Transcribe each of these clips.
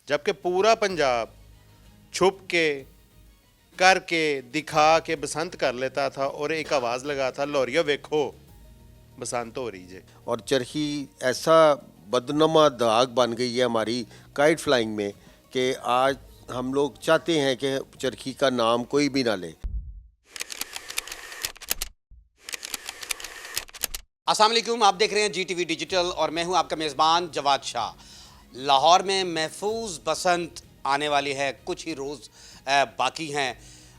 जबकि पूरा पंजाब छुप के करके दिखा के बसंत कर लेता था और एक आवाज़ लगा था लाहौरिया वेखो बसंत हो रही जे। और चरखी ऐसा बदनुमा दाग बन गई है हमारी काइट फ्लाइंग में कि आज हम लोग चाहते हैं कि चरखी का नाम कोई भी ना ले। अस्सलाम वालेकुम, आप देख रहे हैं GTV डिजिटल और मैं हूं आपका मेज़बान जवाद शाह। लाहौर में महफूज बसंत आने वाली है, कुछ ही रोज़ बाकी हैं।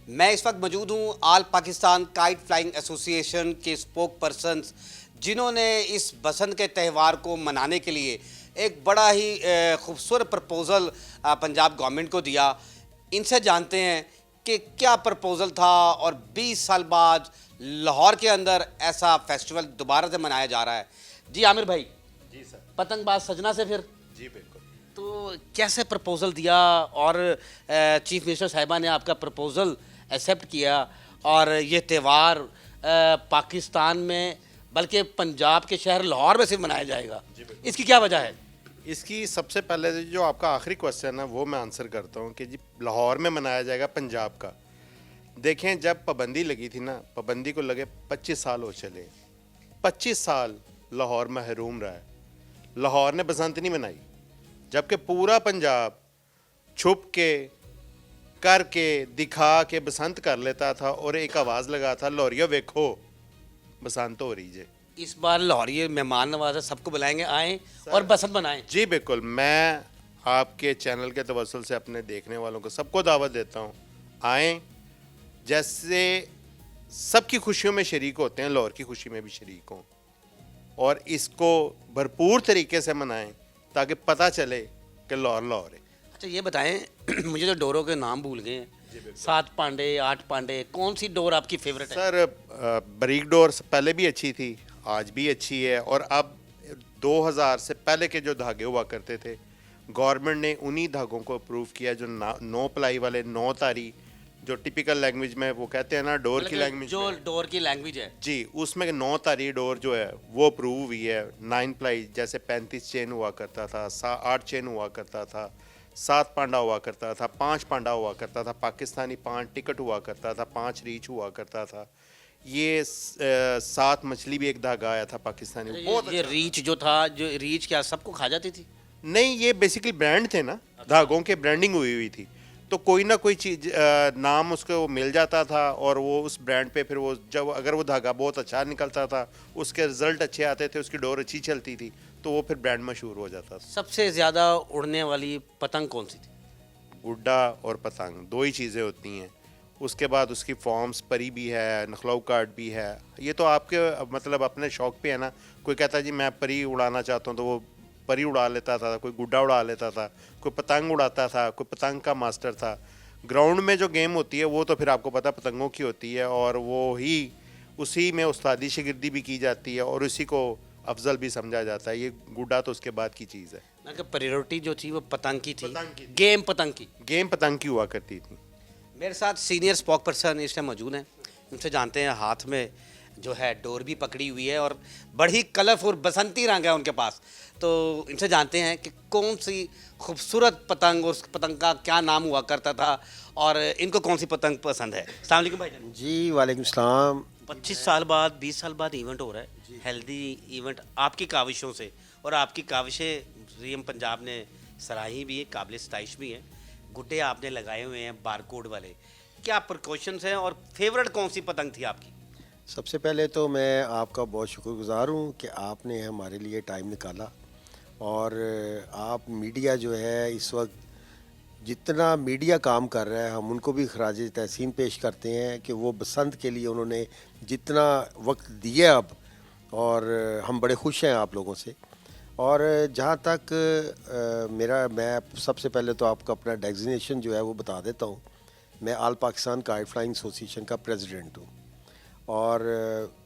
मैं इस वक्त मौजूद हूं आल पाकिस्तान काइट फ्लाइंग एसोसिएशन के स्पोक पर्सनस, जिन्होंने इस बसंत के त्यौहार को मनाने के लिए एक बड़ा ही खूबसूरत प्रपोज़ल पंजाब गवर्नमेंट को दिया। इनसे जानते हैं कि क्या प्रपोज़ल था और 20 साल बाद लाहौर के अंदर ऐसा फेस्टिवल दोबारा से मनाया जा रहा है। जी आमिर भाई। जी सर। पतंगबाज सजना से फिर जी बिल्कुल। तो कैसे प्रपोज़ल दिया और चीफ मिनिस्टर साहिबा ने आपका प्रपोज़ल एक्सेप्ट किया और ये त्यौहार पाकिस्तान में बल्कि पंजाब के शहर लाहौर में सिर्फ मनाया जाएगा, इसकी क्या वजह है? इसकी सबसे पहले जो आपका आखिरी क्वेश्चन है वो मैं आंसर करता हूँ कि जी लाहौर में मनाया जाएगा पंजाब का। देखें, जब पाबंदी लगी थी ना, पाबंदी को लगे 25 साल हो चले। 25 साल लाहौर महरूम रहा है। लाहौर ने बसंत नहीं मनाई, जबकि पूरा पंजाब छुप के करके दिखा के बसंत कर लेता था और एक आवाज़ लगा था लाहौरिया वेखो बसंत हो रही जे। इस बार लाहौरी मेहमान नवाजा सबको बुलाएंगे, आएँ और बसंत मनाएं। जी बिल्कुल, मैं आपके चैनल के तवस्सुल से अपने देखने वालों को सबको दावत देता हूँ, आएँ। जैसे सबकी खुशियों में शरीक होते हैं, लाहौर की खुशी में भी शरीक हों और इसको भरपूर तरीके से मनाएं ताकि पता चले कि लाहौर लाहौर है। अच्छा ये बताएं मुझे तो डोरों के नाम भूल गए हैं। 7 पांडे, 8 पांडे, कौन सी डोर आपकी फेवरेट है? सर बारीक डोर पहले भी अच्छी थी, आज भी अच्छी है, और अब 2000 से पहले के जो धागे हुआ करते थे, गवर्नमेंट ने उन्हीं धागों को अप्रूव किया जो 9 प्लाई वाले 9 तारी, जो टिपिकल लैंग्वेज में वो कहते हैं ना, डोर की लैंग्वेज जो डोर की लैंग्वेज है जी, उसमें 9 तारी डोर जो है वो अप्रूव हुई है। 9 प्लाई जैसे 35 चेन हुआ करता था, 8 चेन हुआ करता था, 7 पांडा हुआ करता था, 5 पांडा हुआ करता था, पाकिस्तानी 5 टिकट हुआ करता था, 5 रीच हुआ करता था, ये 7 मछली भी एक धागा आया था पाकिस्तानी। बहुत ये रीच जो था, जो रीच क्या सबको खा जाती थी? नहीं, ये बेसिकली ब्रांड थे ना, धागों के ब्रांडिंग हुई हुई थी, तो कोई ना कोई चीज़ नाम उसको मिल जाता था और वो उस ब्रांड पे फिर वो जब अगर वो धागा बहुत अच्छा निकलता था, उसके रिजल्ट अच्छे आते थे, उसकी डोर अच्छी चलती थी, तो वो फिर ब्रांड मशहूर हो जाता था। सबसे ज़्यादा उड़ने वाली पतंग कौन सी थी? गुड्डा और पतंग, दो ही चीज़ें होती हैं। उसके बाद उसकी फॉर्म्स परी भी है, नखलऊ कार्ड भी है। ये तो आपके मतलब अपने शौक पे है ना, कोई कहता है जी मैं परी उड़ाना चाहता हूँ तो वो परी उड़ा लेता था, कोई गुड्डा उड़ा लेता था, कोई पतंग उड़ाता था, कोई पतंग का मास्टर था। ग्राउंड में जो गेम होती है वो तो फिर आपको पता पतंगों की होती है और वो ही उसी में उस्तादी शिगिर्दी भी की जाती है और उसी को अफजल भी समझा जाता है। ये गुड्डा तो उसके बाद की चीज़ है। ना कि प्रायोरिटी जो थी वो पतंग की थी, पतंग की थी। गेम पतंग की। गेम पतंग की हुआ करती थी। मेरे साथ सीनियर स्पोक पर्सन इस टाइम मौजूद हैं, उनसे जानते हैं। हाथ में जो है डोर भी पकड़ी हुई है और बड़ी कलरफुल बसंती रंग है उनके पास, तो इनसे जानते हैं कि कौन सी खूबसूरत पतंग और उस पतंग का क्या नाम हुआ करता था और इनको कौन सी पतंग पसंद है। अस्सलाम वालेकुम भाईजान। जी वालेकुम सलाम। 25 साल बाद, 20 साल बाद इवेंट हो रहा है, हेल्दी इवेंट आपकी काविशों से, और आपकी काविशें रियम पंजाब ने सराही भी है, काबिल सताइश भी हैं। गुड्डे आपने लगाए हुए हैं बारकोड वाले, क्या प्रिकॉशंस हैं और फेवरेट कौन सी पतंग थी आपकी? सबसे पहले तो मैं आपका बहुत शुक्रगुजार हूँ कि आपने हमारे लिए टाइम निकाला और आप मीडिया जो है इस वक्त जितना मीडिया काम कर रहा है हम उनको भी खराज तहसीन पेश करते हैं कि वो बसंत के लिए उन्होंने जितना वक्त दिया अब, और हम बड़े खुश हैं आप लोगों से। और जहाँ तक मैं सबसे पहले तो आपका अपना डेजिग्नेशन जो है वो बता देता हूँ। मैं आल पाकिस्तान काइट फ्लाइंग एसोसिएशन का प्रेसिडेंट हूँ और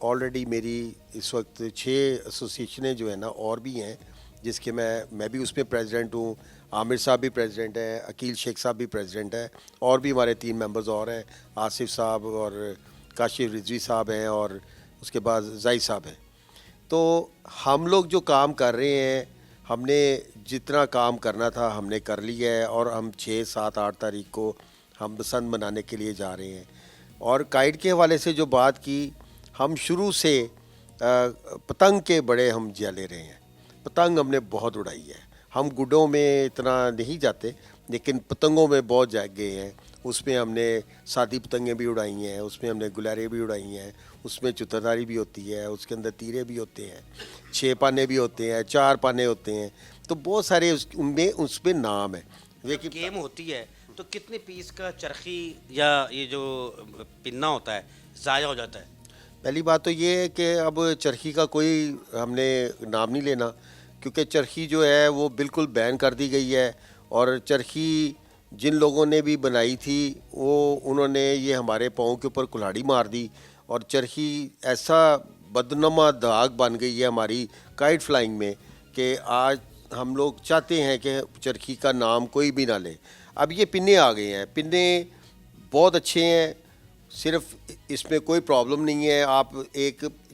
ऑलरेडी मेरी इस वक्त 6 एसोसिएशनें जो है ना और भी हैं, जिसके मैं भी उसमें प्रेसिडेंट हूँ। आमिर साहब भी प्रेसिडेंट हैं, अकील शेख साहब भी प्रेसिडेंट हैं, और भी हमारे 3 मेंबर्स और हैं, आसिफ साहब और काशिफ रिजवी साहब हैं और उसके बाद जाहिद साहब हैं। तो हम लोग जो काम कर रहे हैं हमने जितना काम करना था हमने कर लिया है और हम 6, 7, 8 तारीख को हम बसंत मनाने के लिए जा रहे हैं। और काइट के हवाले से जो बात की, हम शुरू से पतंग के बड़े हम जले रहे हैं। पतंग हमने बहुत उड़ाई है। हम गुड्डों में इतना नहीं जाते लेकिन पतंगों में बहुत जा गए हैं। उसमें हमने सादी पतंगें भी उड़ाई हैं, उसमें हमने गुलारे भी उड़ाई हैं, उसमें चुतरदारी भी होती है, उसके अंदर तीरे भी होते हैं, 6 पाने भी होते हैं, 4 पाने होते हैं, तो बहुत सारे उनमें उसमें नाम है। जब गेम होती है तो कितने पीस का चरखी या ये जो पिन्ना होता है ज़ाया हो जाता है? पहली बात तो ये है कि अब चरखी का कोई हमने नाम नहीं लेना, क्योंकि चरखी जो है वो बिल्कुल बैन कर दी गई है। और चरखी जिन लोगों ने भी बनाई थी वो उन्होंने ये हमारे पाँव के ऊपर कुल्हाड़ी मार दी और चरखी ऐसा बदनुमा दाग बन गई है हमारी काइट फ्लाइंग में कि आज हम लोग चाहते हैं कि चरखी का नाम कोई भी ना ले। अब ये पिन्ने आ गए हैं, पिन्ने बहुत अच्छे हैं, सिर्फ इसमें कोई प्रॉब्लम नहीं है। आप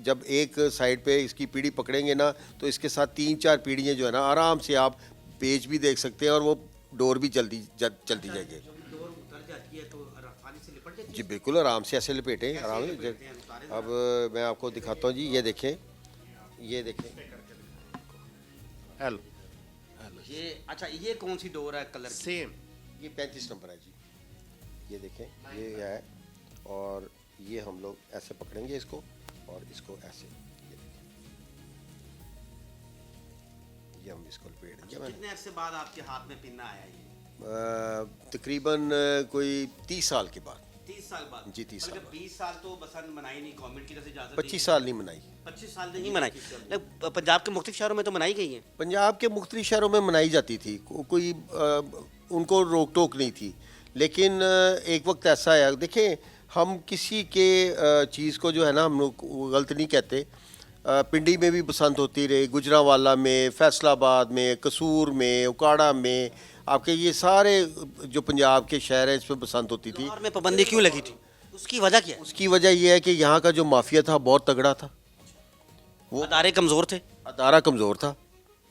जब एक साइड पे इसकी पीढ़ी पकड़ेंगे ना तो इसके साथ 3-4 पीढ़ियाँ जो है ना आराम से आप पेज भी देख सकते हैं और वो डोर भी चलती जाएगी। डोर उतर जाती है तो आसानी से लिपट जाती है? जी बिल्कुल, आराम से ऐसे लपेटें, आराम से। अब मैं आपको दिखाता हूँ जी, ये देखें, ये देखें। हेलो ये अच्छा, ये कौन सी डोर है कलर की? सेम ये 35 नंबर है जी, ये देखें, ये है। और ये हम लोग ऐसे पकड़ेंगे इसको और इसको ऐसे, ये देखें, ये हम इसको लपेट देंगे। कितने अरसे बाद आपके हाथ में पिन्ना आया ये? तकरीबन कोई 30 साल के बाद। 30 साल बाद? जी, 30 साल बाद। 20 साल तो बसंत मनाई नहीं, गवर्नमेंट की तरफ से इजाजत 25 साल नहीं मनाई। 25 साल नहीं मनाई, लेकिन पंजाब के मुख्तलिफ शहरों में तो मनाई गई है। पंजाब के मुख्तलिफ शहरों में मनाई जाती थी, कोई उनको रोक टोक नहीं थी। लेकिन एक वक्त ऐसा आया, देखें, हम किसी के चीज़ को जो है ना हम लोग गलत नहीं कहते। पिंडी में भी बसंत होती रही, गुजरांवाला में, फैसलाबाद में, कसूर में, उकाड़ा में, आपके ये सारे जो पंजाब के शहर हैं इस पर बसंत होती थी। लाहौर में पाबंदी क्यों लगी थी? उसकी वजह क्या है? उसकी वजह यह है कि यहाँ का जो माफिया था बहुत तगड़ा था। वो अदारे कमज़ोर थे? अदारा कमज़ोर था,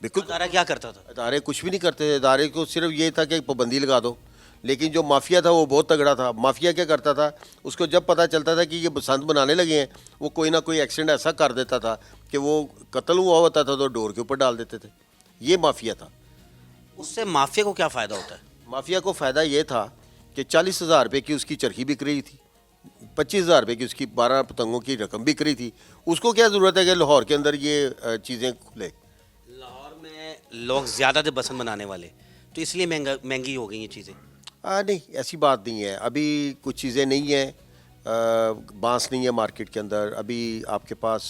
बिल्कुल। अदारा क्या करता था? अदारे कुछ भी नहीं करते थे, अदारे को सिर्फ ये था कि पाबंदी लगा दो। लेकिन जो माफिया था वो बहुत तगड़ा था। माफिया क्या करता था, उसको जब पता चलता था कि ये बसंत बनाने लगे हैं, वो कोई ना कोई एक्सीडेंट ऐसा कर देता था कि वो कत्ल हुआ होता था तो डोर के ऊपर डाल देते थे। ये माफिया था। उससे माफिया को क्या फ़ायदा होता है? माफिया को फ़ायदा ये था कि 40,000 रुपये की उसकी चरखी बिक रही थी, 25,000 रुपये की उसकी 12 पतंगों की रकम बिक रही थी। उसको क्या ज़रूरत है कि लाहौर के अंदर ये चीज़ें खुले। लाहौर में लोग ज़्यादा थे बसंत मनाने वाले, तो इसलिए महंगी हो गई ये चीज़ें? नहीं, ऐसी बात नहीं है। अभी कुछ चीज़ें नहीं हैं, बांस नहीं है मार्केट के अंदर, अभी आपके पास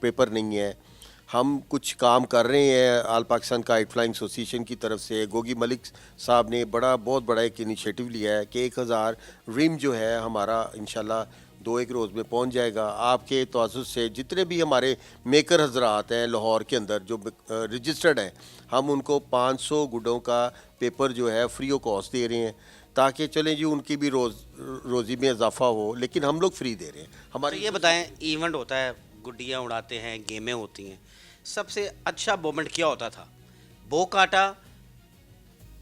पेपर नहीं है। हम कुछ काम कर रहे हैं आल पाकिस्तान काइट फ्लाइंग एसोसिएशन की तरफ से। गोगी मलिक साहब ने बहुत बड़ा एक इनिशिएटिव लिया है कि 1000 रिम जो है हमारा इंशाल्लाह 2-1 रोज़ में पहुंच जाएगा। आपके तवज्जुह से जितने भी हमारे मेकर हजरात हैं लाहौर के अंदर जो रजिस्टर्ड हैं, हम उनको 500 गुड्डों का पेपर जो है फ्री ऑफ कॉस्ट दे रहे हैं, ताकि चलें जी उनकी भी रोज़ी में इजाफा हो, लेकिन हम लोग फ्री दे रहे हैं। हमारे ये बताएं, इवेंट होता है, गुड्डियाँ उड़ाते हैं, गेमें होती हैं, सबसे अच्छा मोमेंट क्या होता था? बो काटा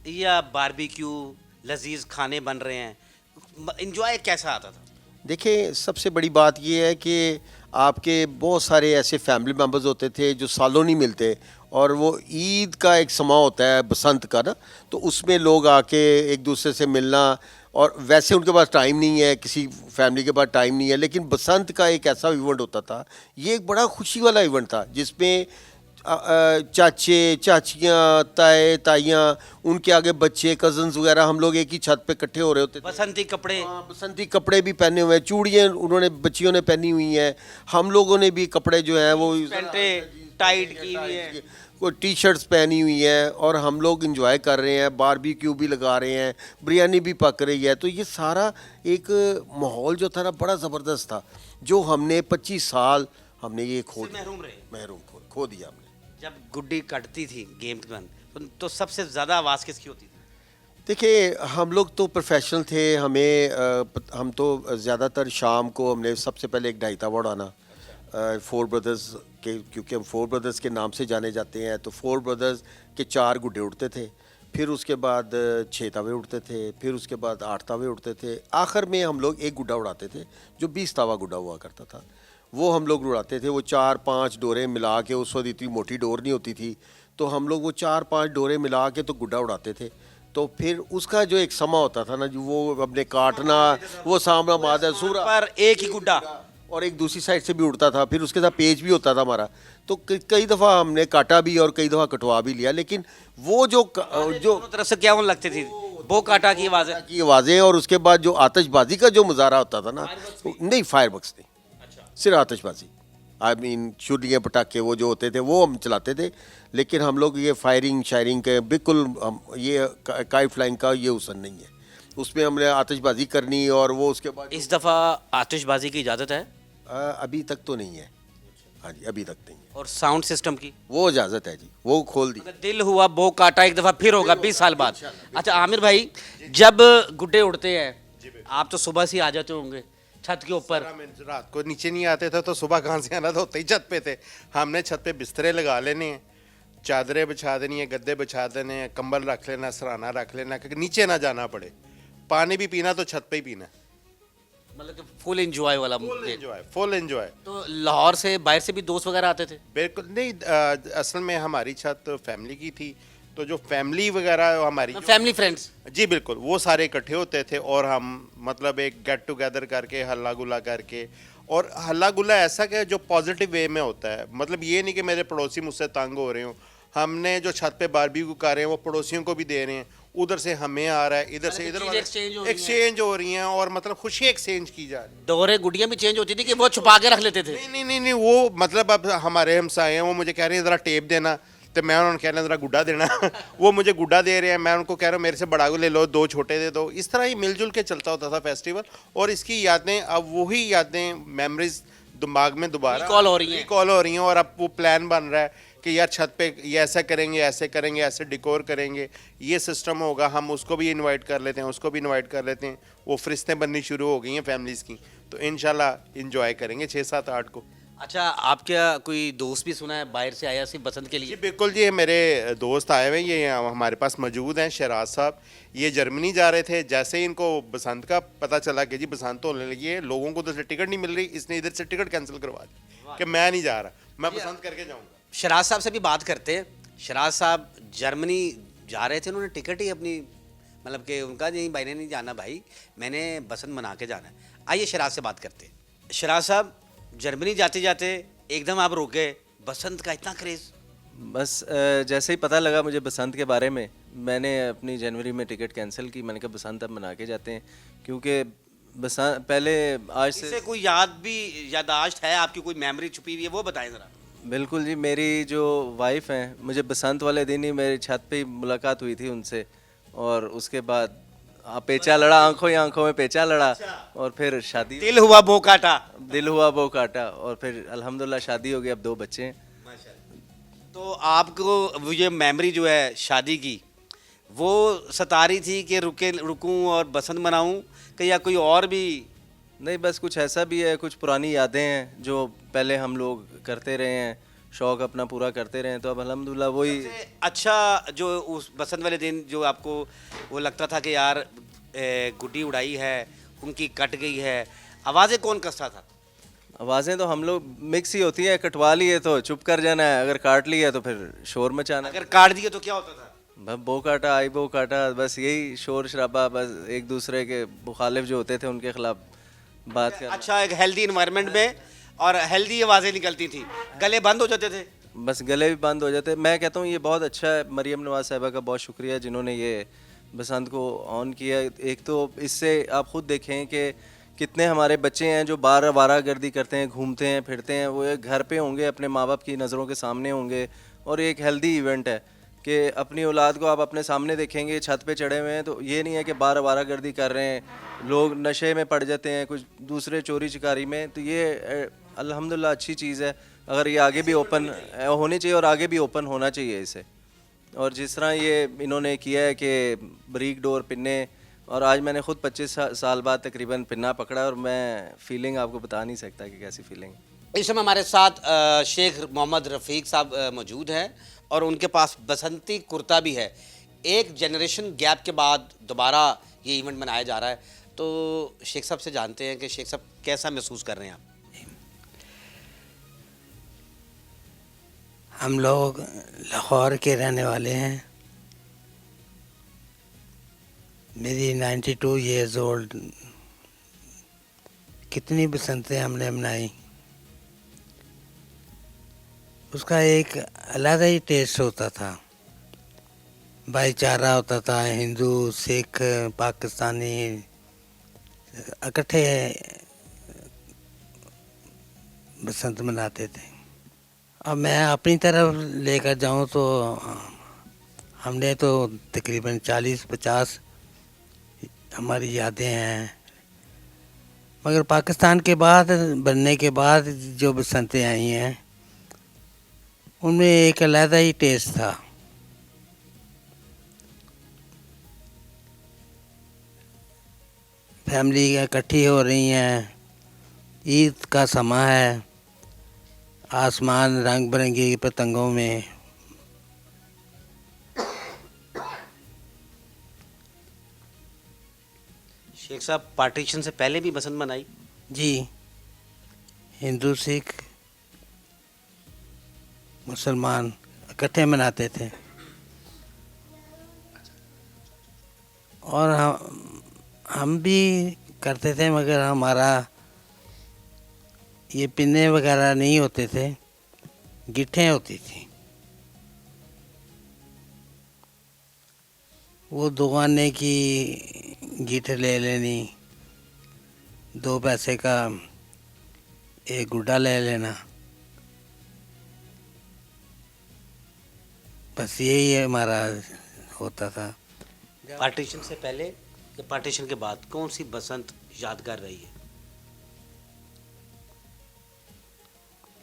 या बारबेक्यू, लजीज खाने बन रहे हैं, इंजॉय कैसा आता था? देखिए, सबसे बड़ी बात यह है कि आपके बहुत सारे ऐसे फैमिली मेम्बर्स होते थे जो सालों नहीं मिलते, और वो ईद का एक समा होता है बसंत का ना, तो उसमें लोग आके एक दूसरे से मिलना। और वैसे उनके पास टाइम नहीं है, किसी फैमिली के पास टाइम नहीं है, लेकिन बसंत का एक ऐसा इवेंट होता था, ये एक बड़ा खुशी वाला इवेंट था जिसमें चाचे चाचियाँ ताए ताइयाँ, उनके आगे बच्चे कज़न्स वगैरह, हम लोग एक ही छत पे इकट्ठे हो रहे होते थे। बसंती कपड़े, बसंती कपड़े भी पहने हुए हैं, चूड़ियाँ उन्होंने बच्चियों ने पहनी हुई हैं, हम लोगों ने भी कपड़े जो हैं वो पैंटें टाइट की हुई है, कोई टी शर्ट्स पहनी हुई है, और हम लोग इंजॉय कर रहे हैं, बारबेक्यू भी लगा रहे हैं, बिरयानी भी पक रही है। तो ये सारा एक माहौल जो था ना बड़ा ज़बरदस्त था, जो हमने 25 साल हमने ये महरूम खो दिया हमने। जब गुड्डी कटती थी गेम के दौरान तो सबसे ज़्यादा आवाज़ किसकी होती थी? देखिए, हम लोग तो प्रोफेशनल थे, हम तो ज़्यादातर शाम को हमने सबसे पहले एक ढाईता उड़ाना, फोर ब्रदर्स के, क्योंकि हम फोर ब्रदर्स के नाम से जाने जाते हैं, तो फोर ब्रदर्स के 4 गुड्डे उड़ते थे, फिर उसके बाद 6 तवे उड़ते थे, फिर उसके बाद 8 तवे उड़ते थे, आखिर में हम लोग एक गुड्डा उड़ाते थे जो 20 तावा गुड्डा हुआ करता था, वो हम लोग उड़ाते थे। वो 4-5 डोरे मिला के, उस वक्त इतनी मोटी डोर नहीं होती थी, तो हम लोग वो 4-5 डोरे मिला के तो गुड्डा उड़ाते थे। तो फिर उसका जो एक समा होता था ना, जो वो अपने काटना, वो सामना मादा सूरा पर एक ही गुड्डा और एक दूसरी साइड से भी उड़ता था, फिर उसके साथ पेज भी होता था हमारा। तो कई दफ़ा हमने काटा भी और कई दफ़ा कटवा भी लिया, लेकिन वो जो दोनों तरफ से क्या होने लगती थी, बो काटा की आवाज़ है। की आवाज़ें, और उसके बाद जो आतिशबाजी का जो मुजाहरा होता था ना, नहीं फायर बक्स नहीं, सिर्फ आतिशबाजी, आई मीन छुरियाँ पटाखे वो जो होते थे वो हम चलाते थे, लेकिन हम लोग ये फायरिंग शायरिंग के बिल्कुल ये काइट फ्लाइंग का ये हुसन नहीं है। उसमें हमने आतिशबाजी करनी, और वो उसके बाद इस दफ़ा आतिशबाजी की इजाज़त है अभी तक तो नहीं है। हाँ जी, अभी तक नहीं है। और साउंड सिस्टम की वो इजाज़त है जी, वो खोल दी। अगर दिल हुआ बो काटा एक दफ़ा फिर होगा 20 साल बाद। अच्छा आमिर भाई, जब गुड्डे उड़ते हैं आप तो सुबह से ही आ जाते होंगे छत के ऊपर। रात को नीचे नहीं आते थे तो सुबह कहाँ से आना था, होते ही छत पे थे। हमने छत पे बिस्तरे लगा लेने हैं, चादरें बिछा देनी है, गद्दे बिछा देने हैं, कंबल रख लेना, सराहना रख लेना, क्योंकि नीचे ना जाना पड़े। पानी भी पीना तो छत पे ही पीना, मतलब कि फुल एंजॉय वाला। Full enjoy. तो लाहौर से बाहर से भी दोस्त वगैरह आते थे? बिल्कुल नहीं, असल में हमारी छत फैमिली की थी, तो जो फैमिली वगैरह हमारी फैमिली फ्रेंड्स। जी बिल्कुल, वो सारे इकट्ठे होते थे और हम मतलब एक गेट टुगेदर करके हल्ला गुल्ला करके, और हल्ला गुल्ला ऐसा कि जो पॉजिटिव वे में होता है, मतलब ये नहीं कि मेरे पड़ोसी मुझसे तंग हो रहे हो। हमने जो छत पे बारबेक्यू कर रहे हैं वो पड़ोसियों को भी दे रहे हैं, उधर से हमें आ रहा है, इधर से इधर एक्सचेंज हो रही हैं, और मतलब खुशी एक्सचेंज की जा रही है। डोरे गुडियां भी चेंज होती थी कि वो छुपा के रख लेते थे? नहीं, वो मतलब अब हमारे हमसाए हैं, वो मुझे कह रहे हैं ज़रा टेप देना, तो मैं उन्होंने कह रहा ज़रा गुड्डा देना वो मुझे गुड्डा दे रहे हैं, मैं उनको कह रहा हूँ मेरे से बड़ा को ले लो, 2 छोटे दे दो। इस तरह ही मिलजुल के चलता होता था फेस्टिवल, और इसकी यादें, अब वही यादें, मेमोरीज दिमाग में दोबारा रिकॉल हो रही हैं, और अब वो प्लान बन रहा है कि यार छत पे ये ऐसा करेंगे, ऐसे करेंगे, ऐसे डिकोर करेंगे, ये सिस्टम होगा, हम उसको भी इनवाइट कर लेते हैं, उसको भी इनवाइट कर लेते हैं। वो फरिश्तें बननी शुरू हो गई हैं फैमिलीज़ की, तो इंशाल्लाह इंजॉय करेंगे 6, 7, 8 को। अच्छा, आप क्या कोई दोस्त भी सुना है बाहर से आया सिर्फ बसंत के जी लिए? बिल्कुल जी, ये मेरे दोस्त आए हुए हैं, ये हमारे पास मौजूद हैं, शहराज साहब। ये जर्मनी जा रहे थे, जैसे ही इनको बसंत का पता चला कि जी बसंत होने लगी है, लोगों को उधर से टिकट नहीं मिल रही, इसने इधर से टिकट कैंसिल करवा दी कि मैं नहीं जा रहा, मैं बसंत करके जाऊँगा। शराज साहब से भी बात करते हैं। शराज साहब जर्मनी जा रहे थे, उन्होंने टिकट ही अपनी, मतलब कि उनका नहीं, भाई ने नहीं जाना, भाई मैंने बसंत मना के जाना है। आइए शराज से बात करते हैं। शराज साहब, जर्मनी जाते जाते एकदम आप रुक गए, बसंत का इतना क्रेज़? बस जैसे ही पता लगा मुझे बसंत के बारे में, मैंने अपनी जनवरी में टिकट कैंसिल की। मैंने कहा बसंत अब मना के जाते हैं, क्योंकि बसंत पहले आज इससे कोई यादाश्त है आपकी, कोई मेमोरी छुपी हुई है, वो बताएं ज़रा। बिल्कुल जी, मेरी जो वाइफ हैं, मुझे बसंत वाले दिन ही मेरी छत पे ही मुलाकात हुई थी उनसे, और उसके बाद पेचा लड़ा, आंखों ही आंखों में पेचा लड़ा, और फिर शादी, दिल हुआ बो काटा। दिल हुआ वो काटा, और फिर अल्हम्दुलिल्लाह शादी हो गई, अब 2 बच्चे हैं। तो आपको वो ये मेमोरी जो है शादी की, वो सता रही थी कि रुकूं और बसंत मनाऊं, कि या कोई और भी? नहीं, बस कुछ ऐसा भी है, कुछ पुरानी यादें हैं जो पहले हम लोग करते रहे हैं, शौक़ अपना पूरा करते रहे हैं, तो अब अल्हम्दुलिल्लाह वही। अच्छा, जो उस बसंत वाले दिन जो आपको वो लगता था कि यार गुड्डी उड़ाई है, उनकी कट गई है, आवाज़ें कौन कसता था? आवाज़ें तो हम लोग मिक्स ही होती हैं, कटवा लिए तो चुप कर जाना है, अगर काट लिया तो फिर शोर मचाना। अगर काट दिए तो क्या होता था? बस बो काटा, आई बो काटा, बस यही शोर शराबा, बस एक दूसरे के मुखालिफ जो होते थे उनके खिलाफ बात करना। अच्छा, एक हेल्दी इन्वायरमेंट में और हेल्दी आवाज़ें निकलती थी, गले बंद हो जाते थे? बस गले भी बंद हो जाते। मैं कहता हूँ ये बहुत अच्छा है, मरियम नवाज साहिबा का बहुत शुक्रिया जिन्होंने ये बसंत को ऑन किया। एक तो इससे आप ख़ुद देखें कि कितने हमारे बच्चे हैं जो बार आवारागर्दी करते हैं, घूमते हैं, फिरते हैं, वो एक घर पे होंगे, अपने माँ बाप की नज़रों के सामने होंगे, और एक हेल्दी इवेंट है कि अपनी औलाद को आप अपने सामने देखेंगे छत पे चढ़े हुए हैं, तो ये नहीं है कि बार आवारागर्दी कर रहे हैं, लोग नशे में पड़ जाते हैं, कुछ दूसरे चोरी चिकारी में। तो ये अल्हम्दुलिल्लाह अच्छी चीज़ है, अगर ये आगे भी ओपन होनी चाहिए और आगे भी ओपन होना चाहिए इसे। और जिस तरह ये इन्होंने किया है कि ब्रीक डोर पिन्ने, और आज मैंने ख़ुद 25 साल बाद तकरीबन पिन्ना पकड़ा, और मैं फीलिंग आपको बता नहीं सकता कि कैसी फीलिंग। इस समय हमारे साथ शेख मोहम्मद रफ़ीक साहब मौजूद हैं और उनके पास बसंती कुर्ता भी है। एक जनरेशन गैप के बाद दोबारा ये इवेंट मनाया जा रहा है, तो शेख साहब से जानते हैं कि शेख साहब कैसा महसूस कर रहे हैं आप? हम लोग लाहौर के रहने वाले हैं। मेरी 92 ईयर्स ओल्ड। कितनी बसंतें हमने मनाई, उसका एक अलग ही टेस्ट होता था। भाईचारा होता था, हिंदू सिख पाकिस्तानी इकट्ठे बसंत मनाते थे। अब मैं अपनी तरफ लेकर जाऊं तो हमने तो तकरीबन 40-50 हमारी यादें हैं, मगर पाकिस्तान के बाद बनने के बाद जो बसंतें आई हैं उनमें एक अलग ही टेस्ट था। फैमिली इकट्ठी हो रही हैं, ईद का समा है, आसमान रंग बिरंगी पतंगों में। शेख साहब, पार्टीशन से पहले भी बसंत मनाई? जी, हिंदू सिख मुसलमान इकट्ठे मनाते थे। और हम भी करते थे, मगर हमारा ये पिन्ने वगैरह नहीं होते थे, गिट्ठें होती थी। वो 2 आने की गिट्ठ ले लेनी, 2 पैसे का एक गुड्डा ले लेना, बस यही हमारा होता था। पार्टीशन से पहले या पार्टीशन के बाद कौन सी बसंत यादगार रही है?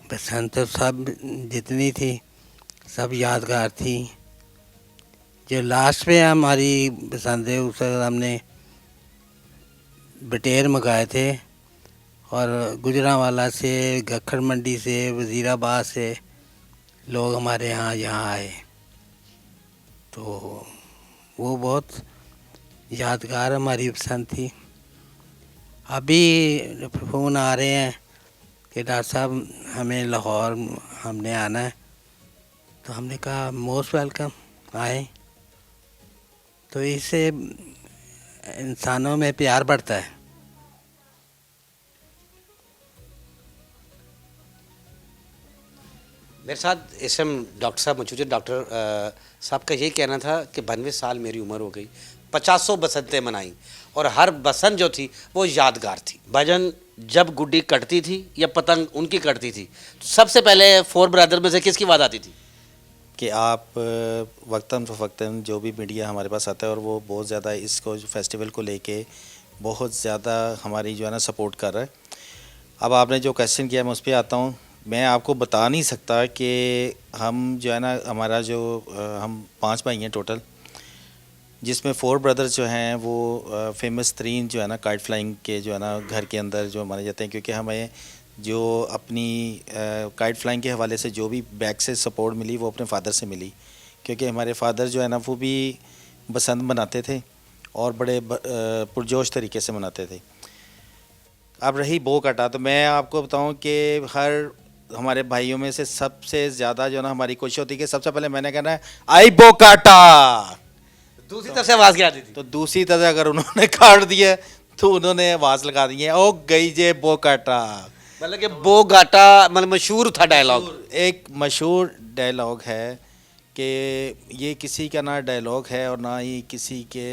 बसंत तो सब जितनी थी सब यादगार थी। जो लास्ट में हमारी बसंत है, उस वक्त हमने बटेर मंगाए थे और गुजरांवाला से, गखड़ मंडी से, वज़ीराबाद से लोग हमारे यहाँ आए, तो वो बहुत यादगार हमारी बसंत थी। अभी फ़ोन आ रहे हैं कि डॉक्टर साहब हमें लाहौर हमने आना है, तो हमने कहा मोस्ट वेलकम, आए। तो इससे इंसानों में प्यार बढ़ता है। मेरे साथ इस समय डॉक्टर साहब मौजूद है। डॉक्टर साहब का यही कहना था कि 92 साल मेरी उम्र हो गई, 50 बसंतें मनाई और हर बसंत जो थी वो यादगार थी। भाईजान, जब गुड्डी कटती थी या पतंग उनकी कटती थी, तो सबसे पहले 4 ब्रदर में से किसकी बात आती थी? कि आप वक्तन फ़वक्तन जो भी मीडिया हमारे पास आता है, और वो बहुत ज़्यादा इसको फेस्टिवल को लेके बहुत ज़्यादा हमारी जो है ना सपोर्ट कर रहा है। अब आपने जो क्वेश्चन किया मैं उस पर आता हूँ। मैं आपको बता नहीं सकता कि हम जो है ना, हमारा जो हम 5 भाई हैं टोटल, जिसमें 4 ब्रदर्स जो हैं वो फेमस तरीन जो है ना काइट फ्लाइंग के जो है ना घर के अंदर जो माने जाते हैं, क्योंकि हमें जो अपनी काइट फ्लाइंग के हवाले से जो भी बैक से सपोर्ट मिली वो अपने फादर से मिली, क्योंकि हमारे फादर जो है ना वो भी बसंत मनाते थे और बड़े पुरजोश तरीके से मनाते थे। अब रही बो काटा, तो मैं आपको बताऊं कि हर हमारे भाइयों में से सबसे ज़्यादा जो ना हमारी कोशिश होती है कि सबसे पहले मैंने कहना है आई बो काटा, दूसरी तरफ से आवाज़ क्या आती थी? तो दूसरी तरह अगर उन्होंने काट दिया तो उन्होंने आवाज़ लगा दी है, ओ गई जे बो काटा। मतलब कि बो गाटा मतलब मशहूर था डायलॉग। एक मशहूर डायलॉग है कि ये किसी का ना डायलॉग है और ना ही किसी के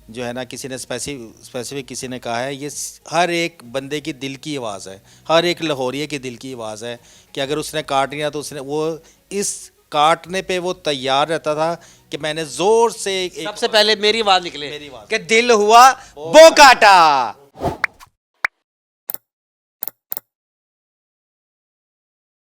जो है ना किसी ने स्पेसिफिक किसी ने कहा है, ये हर एक बंदे की दिल की आवाज़ है, हर एक लाहौरिये की दिल की आवाज़ है कि अगर उसने काट दिया तो उसने वो इस काटने पे वो तैयार रहता था कि मैंने ज़ोर से सबसे पहले मेरी आवाज़ निकले, मेरी आवाज़। कि दिल हुआ बो काटा।